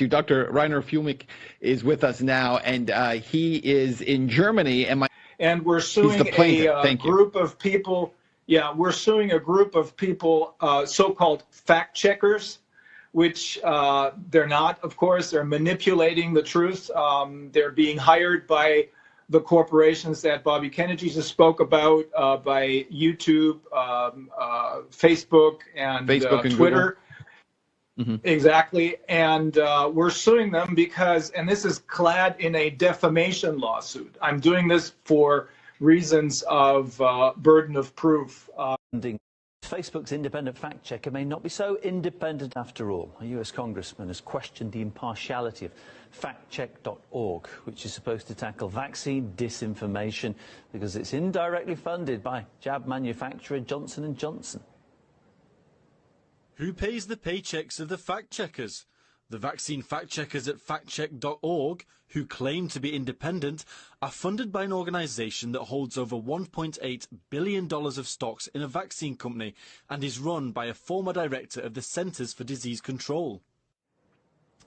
Dr. Rайнер Фулмих is with us now, and he is in Germany. And we're suing a group of people. Yeah, we're suing a group of people, so-called fact checkers, which they're not, of course. They're manipulating the truth. They're being hired by the corporations that Bobby Kennedy just spoke about, by YouTube, Facebook, and Twitter. Mm-hmm. Exactly. And we're suing them because, and this is clad in a defamation lawsuit. I'm doing this for reasons of burden of proof. Facebook's independent fact checker may not be so independent after all. A US congressman has questioned the impartiality of factcheck.org, which is supposed to tackle vaccine disinformation because it's indirectly funded by jab manufacturer Johnson & Johnson. Who pays the paychecks of the fact-checkers? The vaccine fact-checkers at factcheck.org, who claim to be independent, are funded by an organisation that holds over $1.8 billion of stocks in a vaccine company and is run by a former director of the Centers for Disease Control.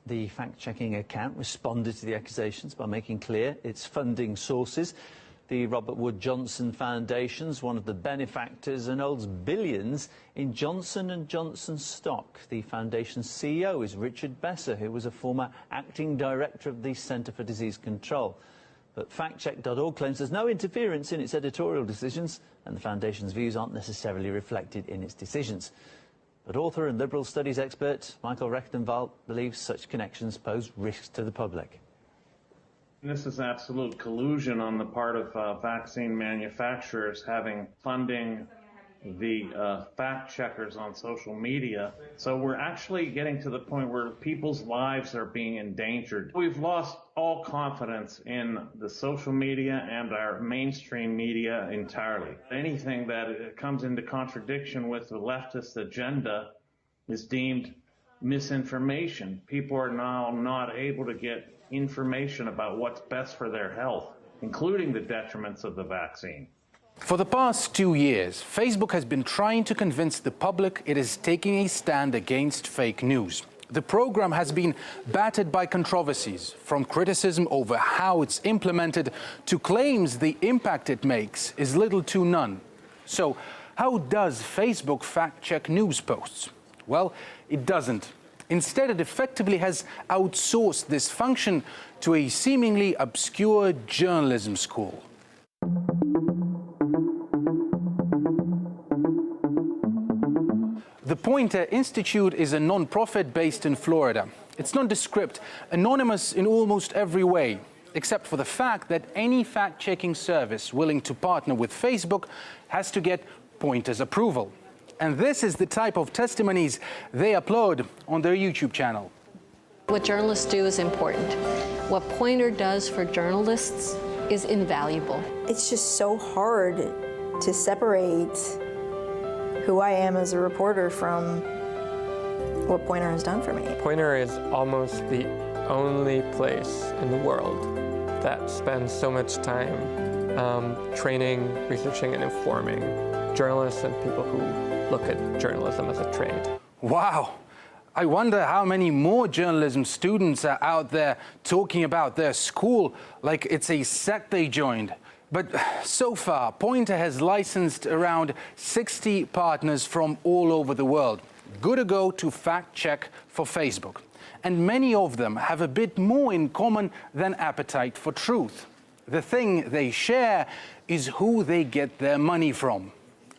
The fact-checking account responded to the accusations by making clear its funding sources. The Robert Wood Johnson Foundation is one of the benefactors and holds billions in Johnson & Johnson stock. The foundation's CEO is Richard Besser, who was a former acting director of the Centre for Disease Control. But factcheck.org claims there's no interference in its editorial decisions, and the foundation's views aren't necessarily reflected in its decisions. But author and liberal studies expert Michael Rechtenwald believes such connections pose risks to the public. This is absolute collusion on the part of vaccine manufacturers having funding the fact checkers on social media. So we're actually getting to the point where people's lives are being endangered. We've lost all confidence in the social media and our mainstream media entirely. Anything that comes into contradiction with the leftist agenda is deemed misinformation. People are now not able to get information about what's best for their health, including the detriments of the vaccine. For the past 2 years, Facebook has been trying to convince the public it is taking a stand against fake news. The program has been battered by controversies, from criticism over how it's implemented to claims the impact it makes is little to none. So, how does Facebook fact-check news posts? Well, it doesn't. Instead, it effectively has outsourced this function to a seemingly obscure journalism school. The Poynter Institute is a non-profit based in Florida. It's nondescript, anonymous in almost every way, except for the fact that any fact-checking service willing to partner with Facebook has to get Poynter's approval. And this is the type of testimonies they upload on their YouTube channel. What journalists do is important. What Poynter does for journalists is invaluable. It's just so hard to separate who I am as a reporter from what Poynter has done for me. Poynter is almost the only place in the world that spends so much time training, researching, and informing journalists and people who look at journalism as a trade. Wow! I wonder how many more journalism students are out there talking about their school like it's a sect they joined. But so far, Poynter has licensed around 60 partners from all over the world, good to go to fact-check for Facebook. And many of them have a bit more in common than appetite for truth. The thing they share is who they get their money from.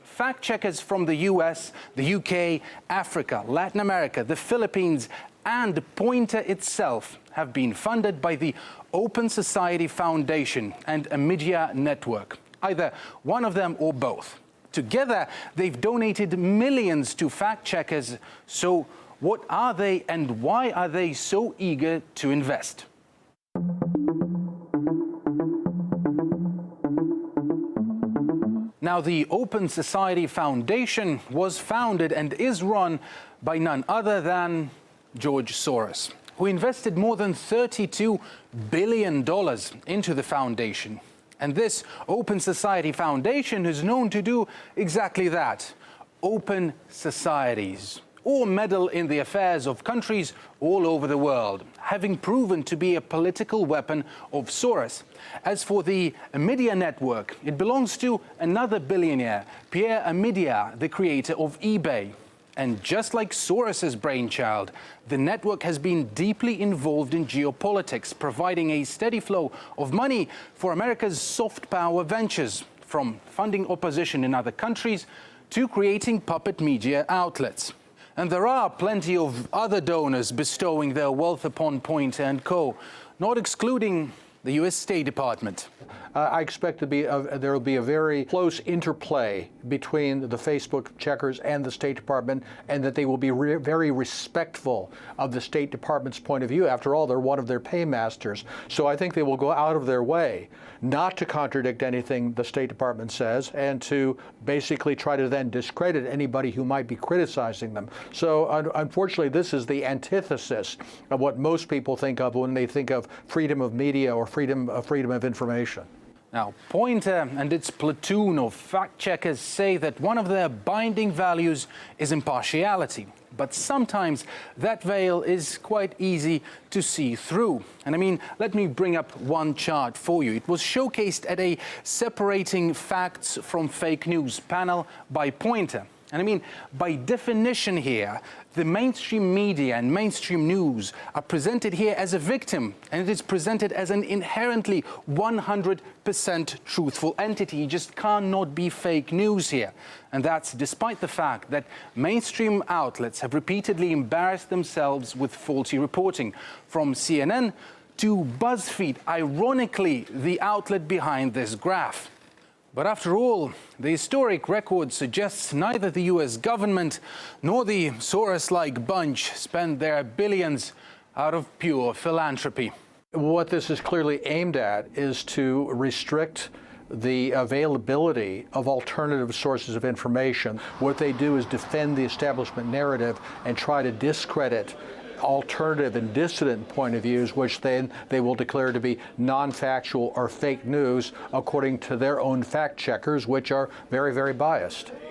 Fact-checkers from the US, the UK, Africa, Latin America, the Philippines, and Poynter itself have been funded by the Open Society Foundation and a media network, either one of them or both. Together, they've donated millions to fact-checkers. So what are they and why are they so eager to invest? Now, the Open Society Foundation was founded and is run by none other than George Soros, who invested more than $32 billion into the foundation. And this Open Society Foundation is known to do exactly that: open societies, or meddle in the affairs of countries all over the world, having proven to be a political weapon of Soros. As for the media network, it belongs to another billionaire, Pierre Omidyar, the creator of eBay. And just like Soros's brainchild, the network has been deeply involved in geopolitics, providing a steady flow of money for America's soft power ventures, from funding opposition in other countries to creating puppet media outlets. And there are plenty of other donors bestowing their wealth upon Poynter & Co., not excluding the U.S. State Department. I expect there will be a very close interplay between the Facebook checkers and the State Department, and that they will be very respectful of the State Department's point of view. After all, they're one of their paymasters. So I think they will go out of their way not to contradict anything the State Department says, and to basically try to then discredit anybody who might be criticizing them. So unfortunately, this is the antithesis of what most people think of when they think of freedom of media or freedom of information. Now, Poynter and its platoon of fact-checkers say that one of their binding values is impartiality. But sometimes that veil is quite easy to see through. And I mean, let me bring up one chart for you. It was showcased at a Separating Facts from Fake News panel by Poynter. And I mean, by definition here, the mainstream media and mainstream news are presented here as a victim, and it is presented as an inherently 100% truthful entity. You just cannot be fake news here. And that's despite the fact that mainstream outlets have repeatedly embarrassed themselves with faulty reporting, from CNN to BuzzFeed, ironically the outlet behind this graph. But after all, the historic record suggests neither the US government nor the Soros-like bunch spend their billions out of pure philanthropy. What this is clearly aimed at is to restrict the availability of alternative sources of information. What they do is defend the establishment narrative and try to discredit alternative and dissident point of views, which then they will declare to be non-factual or fake news according to their own fact checkers, which are very, very biased.